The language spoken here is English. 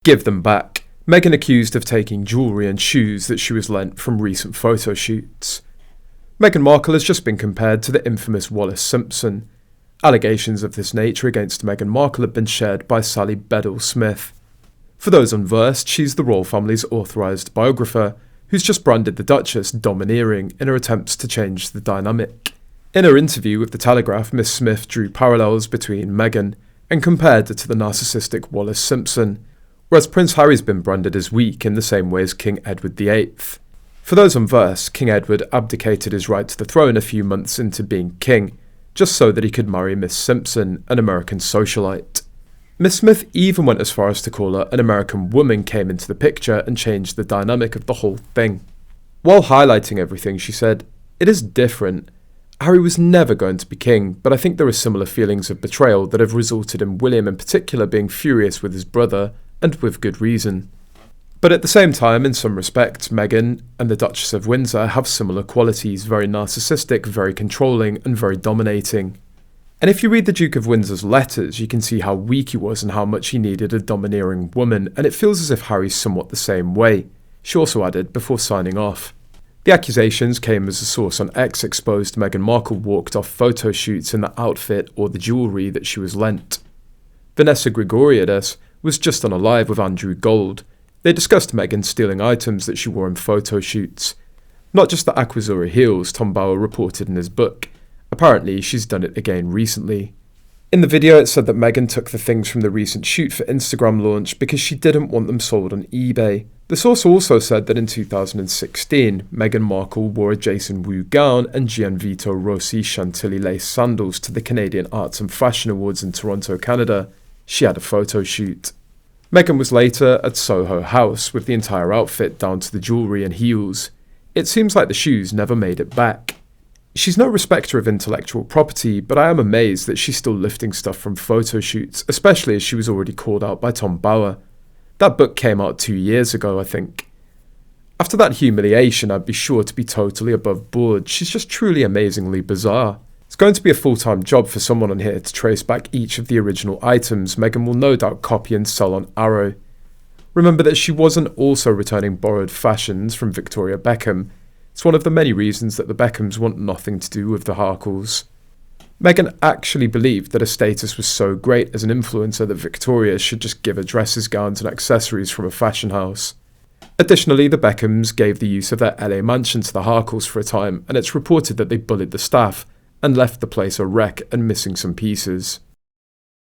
Give them back. Meghan accused of taking jewellery and shoes that she was lent from recent photo shoots. Meghan Markle has just been compared to the infamous Wallis Simpson. Allegations of this nature against Meghan Markle have been shared by Sally Bedell-Smith. For those unversed, she's the royal family's authorised biographer, who's just branded the Duchess domineering in her attempts to change the dynamic. In her interview with The Telegraph, Miss Smith drew parallels between Meghan and compared her to the narcissistic Wallis Simpson, whereas Prince Harry's been branded as weak in the same way as King Edward VIII. For those unversed, King Edward abdicated his right to the throne a few months into being king, just so that he could marry Miss Simpson, an American socialite. Miss Smith even went as far as to call her an American woman came into the picture and changed the dynamic of the whole thing. While highlighting everything, she said, "It is different. Harry was never going to be king, but I think there are similar feelings of betrayal that have resulted in William in particular being furious with his brother, and with good reason." But at the same time, in some respects, Meghan and the Duchess of Windsor have similar qualities, very narcissistic, very controlling, and very dominating. And if you read the Duke of Windsor's letters, you can see how weak he was and how much he needed a domineering woman, and it feels as if Harry's somewhat the same way, she also added before signing off. The accusations came as a source on X exposed Meghan Markle walked off photo shoots in the outfit or the jewellery that she was lent. Vanessa Grigoriadis was just on a live with Andrew Gold. They discussed Meghan stealing items that she wore in photo shoots. Not just the Aquazzura heels Tom Bower reported in his book. Apparently, she's done it again recently. In the video, it said that Meghan took the things from the recent shoot for Instagram launch because she didn't want them sold on eBay. The source also said that in 2016, Meghan Markle wore a Jason Wu gown and Gianvito Rossi Chantilly lace sandals to the Canadian Arts and Fashion Awards in Toronto, Canada. She had a photo shoot. Meghan was later at Soho House with the entire outfit down to the jewellery and heels. It seems like the shoes never made it back. She's no respecter of intellectual property, but I am amazed that she's still lifting stuff from photo shoots, especially as she was already called out by Tom Bower. That book came out 2 years ago, I think. After that humiliation, I'd be sure to be totally above board. She's just truly amazingly bizarre. It's going to be a full-time job for someone on here to trace back each of the original items Meghan will no doubt copy and sell on Arrow. Remember that she wasn't also returning borrowed fashions from Victoria Beckham. It's one of the many reasons that the Beckhams want nothing to do with the Harkles. Meghan actually believed that her status was so great as an influencer that Victoria should just give her dresses, gowns and accessories from a fashion house. Additionally, the Beckhams gave the use of their LA mansion to the Harkles for a time, and it's reported that they bullied the staff and left the place a wreck and missing some pieces.